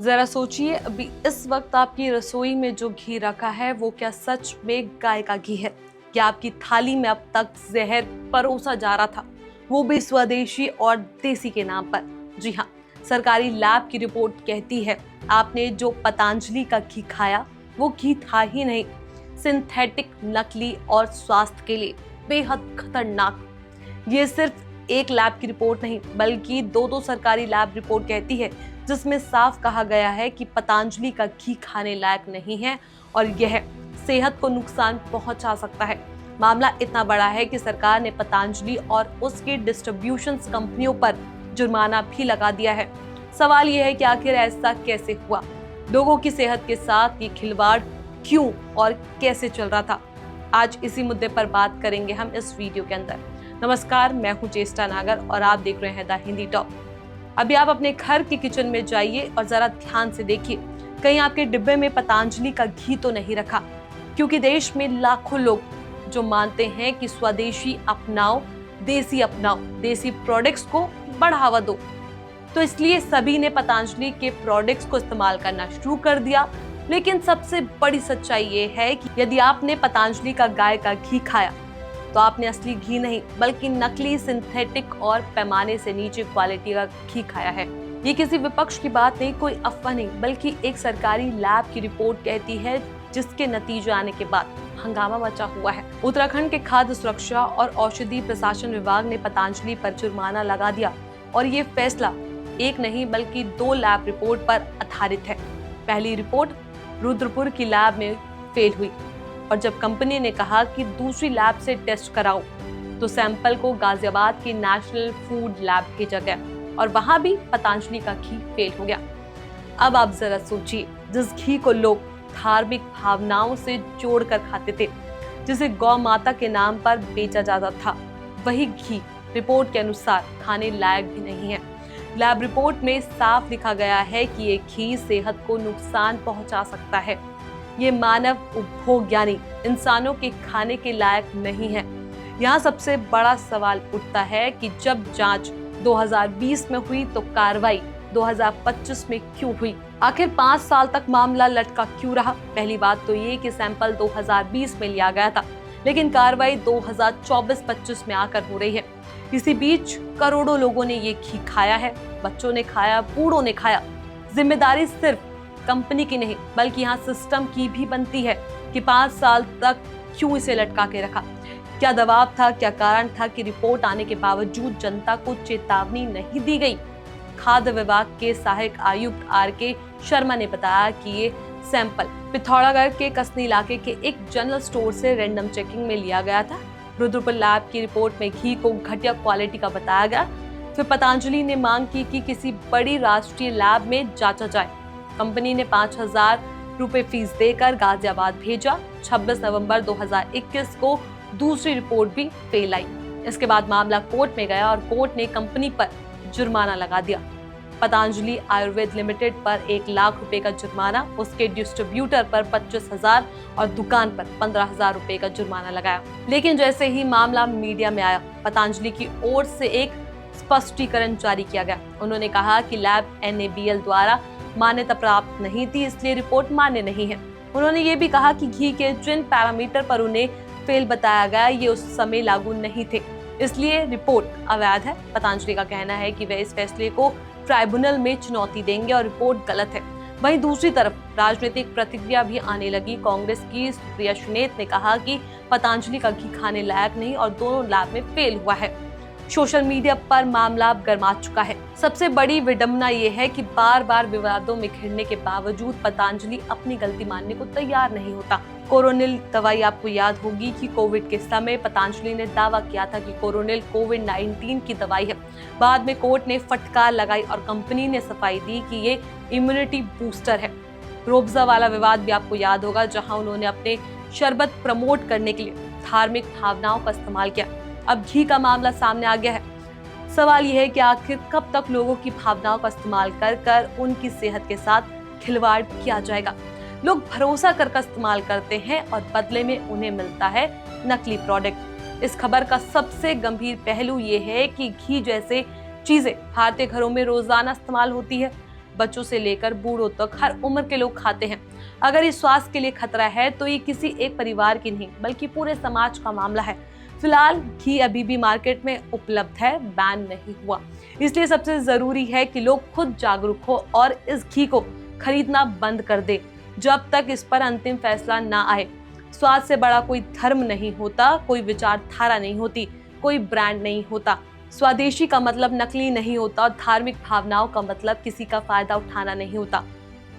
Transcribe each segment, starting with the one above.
जरा सोचिए, अभी इस वक्त आपकी रसोई में जो घी रखा है वो क्या सच में गाय का घी है? क्या आपकी थाली में अब तक जहर परोसा जा रहा था, वो भी स्वदेशी और देसी के नाम पर? जी हाँ, सरकारी लैब की रिपोर्ट कहती है आपने जो पतंजलि का घी खाया वो घी था ही नहीं, सिंथेटिक, नकली और स्वास्थ्य के लिए बेहद खतरनाक। ये सिर्फ एक लैब की रिपोर्ट नहीं बल्कि दो सरकारी लैब रिपोर्ट कहती है, जिसमें साफ कहा गया है कि पतंजलि का घी खाने लायक नहीं है और यह सेहत को नुकसान पहुंचा सकता है। मामला इतना बड़ा है कि सरकार ने पतंजलि और उसके डिस्ट्रीब्यूशन कंपनियों पर जुर्माना भी लगा दिया है। सवाल यह है कि आखिर ऐसा कैसे हुआ? लोगों की सेहत के साथ ये खिलवाड़ क्यों और कैसे चल रहा था? आज इसी मुद्दे पर बात करेंगे हम इस वीडियो के अंदर। नमस्कार, मैं हूं चेष्टा नागर और आप देख रहे हैं द हिंदी टॉप। अभी आप अपने घर के किचन में जाइए और जरा ध्यान से देखिए, कहीं आपके डिब्बे में पतंजलि का घी तो नहीं रखा, क्योंकि देश में लाखों लोग जो मानते हैं कि स्वदेशी अपनाओ, देसी प्रोडक्ट्स को बढ़ावा दो, तो इसलिए सभी ने पतंजलि के प्रोडक्ट्स को इस्तेमाल करना शुरू कर दिया। लेकिन सबसे बड़ी सच्चाई ये है कि यदि आपने पतंजलि का गाय का घी खाया तो आपने असली घी नहीं बल्कि नकली, सिंथेटिक और पैमाने से नीचे क्वालिटी का घी खाया है। ये किसी विपक्ष की बात नहीं, कोई अफवाह नहीं, बल्कि एक सरकारी लैब की रिपोर्ट कहती है, जिसके नतीजे आने के बाद हंगामा मचा हुआ है। उत्तराखंड के खाद्य सुरक्षा और औषधि प्रशासन विभाग ने पतंजलि पर जुर्माना लगा दिया और ये फैसला एक नहीं बल्कि 2 लैब रिपोर्ट पर आधारित है। पहली रिपोर्ट रुद्रपुर की लैब में फेल हुई और जब कंपनी ने कहा कि दूसरी लैब से टेस्ट कराओ तो सैंपल को गाजियाबाद की नेशनल फूड लैब भेजा गया और वहां भी पतंजलि का घी फेल हो गया। अब आप जरा सोचिए, जिस घी को लोग धार्मिक भावनाओं से जोड़कर खाते थे, जिसे गौ माता के नाम पर बेचा जाता था, वही घी रिपोर्ट के अनुसार खाने लायक भी नहीं है। लैब रिपोर्ट में साफ लिखा गया है कि ये घी सेहत को नुकसान पहुंचा सकता है। ये मानव उपभोग यानी इंसानों के खाने के लायक नहीं है। यहाँ सबसे बड़ा सवाल उठता है कि जब जांच 2020 में हुई तो कार्रवाई 2025 में क्यों हुई? आखिर 5 साल तक मामला लटका क्यों रहा? पहली बात तो ये कि सैंपल 2020 में लिया गया था, लेकिन कार्रवाई 2024-25 में आकर हो रही है। इसी बीच करोड़ों लोगों ने ये घी खाया है, बच्चों ने खाया, बूढ़ों ने खाया। जिम्मेदारी सिर्फ कंपनी की नहीं बल्कि यहाँ सिस्टम की भी बनती है कि 5 साल तक क्यों इसे लटका के रखा। क्या दबाव था, क्या कारण था कि रिपोर्ट आने के बावजूद जनता को चेतावनी नहीं दी गई? खाद्य विभाग के सहायक आयुक्त RK शर्मा ने बताया कि ये सैंपल पिथौरागढ़ के कसनी इलाके के एक जनरल स्टोर से रैंडम चेकिंग में लिया गया था। रुद्रपुर लैब की रिपोर्ट में घी को घटिया क्वालिटी का बताया गया। फिर पतंजलि ने मांग की कि किसी बड़ी राष्ट्रीय लैब में जांचा जाए। कंपनी ने 5,000 रुपए फीस देकर गाजियाबाद भेजा। 26 नवंबर 2021 को दूसरी रिपोर्ट भी फेल आई। इसके बाद मामला कोर्ट में गया और कोर्ट ने कंपनी पर जुर्माना लगा दिया। पतंजलि आयुर्वेद लिमिटेड पर 1 लाख रुपए का जुर्माना, उसके डिस्ट्रीब्यूटर पर 25,000 और दुकान पर 15,000 रुपए का जुर्माना लगाया। लेकिन जैसे ही मामला मीडिया में आया, पतंजलि की ओर से एक स्पष्टीकरण जारी किया गया। उन्होंने कहा कि लैब NABL द्वारा मान्यता प्राप्त नहीं थी, इसलिए रिपोर्ट मान्य नहीं है। उन्होंने ये भी कहा कि घी के जिन पैरामीटर पर उन्हें फेल बताया गया, ये उस समय लागू नहीं थे, इसलिए रिपोर्ट अवैध है। पतंजलि का कहना है कि वे इस फैसले को ट्राइब्यूनल में चुनौती देंगे और रिपोर्ट गलत है। वहीं दूसरी तरफ राजनीतिक प्रतिक्रिया भी आने लगी। कांग्रेस की सुप्रिया सुनेत ने कहा कि पतंजलि का घी खाने लायक नहीं और दोनों लैब में फेल हुआ है। सोशल मीडिया पर मामला अब गर्मा चुका है। सबसे बड़ी विडंबना ये है कि बार बार विवादों में घिरने के बावजूद पतंजलि अपनी गलती मानने को तैयार नहीं होता। कोरोनिल दवाई आपको याद होगी कि कोविड के समय पतंजलि ने दावा किया था कि कोरोनिल कोविड-19 की दवाई है। बाद में कोर्ट ने फटकार लगाई और कंपनी ने सफाई दी कि ये इम्यूनिटी बूस्टर है। रोबजा वाला विवाद भी आपको याद होगा, जहां उन्होंने अपने शरबत प्रमोट करने के लिए धार्मिक भावनाओं का इस्तेमाल किया। अब घी का मामला सामने आ गया है। सवाल यह है कि आखिर कब तक लोगों की भावनाओं का इस्तेमाल कर उनकी सेहत के साथ खिलवाड़ किया जाएगा? लोग भरोसा कर इस्तेमाल करते हैं और बदले में उन्हें मिलता है नकली प्रोडक्ट। इस खबर का सबसे गंभीर पहलू ये है कि घी जैसे चीजें भारतीय घरों में रोजाना इस्तेमाल होती है। बच्चों से लेकर बूढ़ों तक हर उम्र के लोग खाते हैं। अगर ये स्वास्थ्य के लिए खतरा है तो ये किसी एक परिवार की नहीं बल्कि पूरे समाज का मामला है। फिलहाल घी अभी भी मार्केट में उपलब्ध है, बैन नहीं हुआ। इसलिए सबसे जरूरी है कि लोग खुद जागरूक हो और इस घी को खरीदना बंद कर दे जब तक इस पर अंतिम फैसला ना आए। स्वाद से बड़ा कोई धर्म नहीं होता, कोई विचारधारा नहीं होती, कोई ब्रांड नहीं होता। स्वदेशी का मतलब नकली नहीं होता और धार्मिक भावनाओं का मतलब किसी का फायदा उठाना नहीं होता।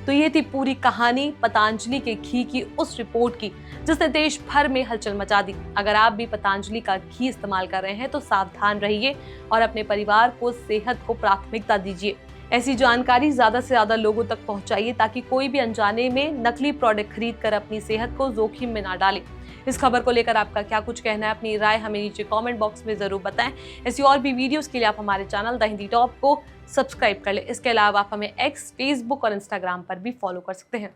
तो ये थी पूरी कहानी पतंजलि के घी की उस रिपोर्ट की जिसने देश भर में हलचल मचा दी। अगर आप भी पतंजलि का घी इस्तेमाल कर रहे हैं तो सावधान रहिए और अपने परिवार को सेहत को प्राथमिकता दीजिए। ऐसी जानकारी ज्यादा से ज्यादा लोगों तक पहुंचाइए ताकि कोई भी अनजाने में नकली प्रोडक्ट खरीद कर अपनी सेहत को जोखिम में ना डाले। इस खबर को लेकर आपका क्या कुछ कहना है, अपनी राय हमें नीचे कमेंट बॉक्स में जरूर बताएं। ऐसी और भी वीडियोस के लिए आप हमारे चैनल द हिंदी टॉप को सब्सक्राइब कर लें। इसके अलावा आप हमें एक्स, फेसबुक और इंस्टाग्राम पर भी फॉलो कर सकते हैं।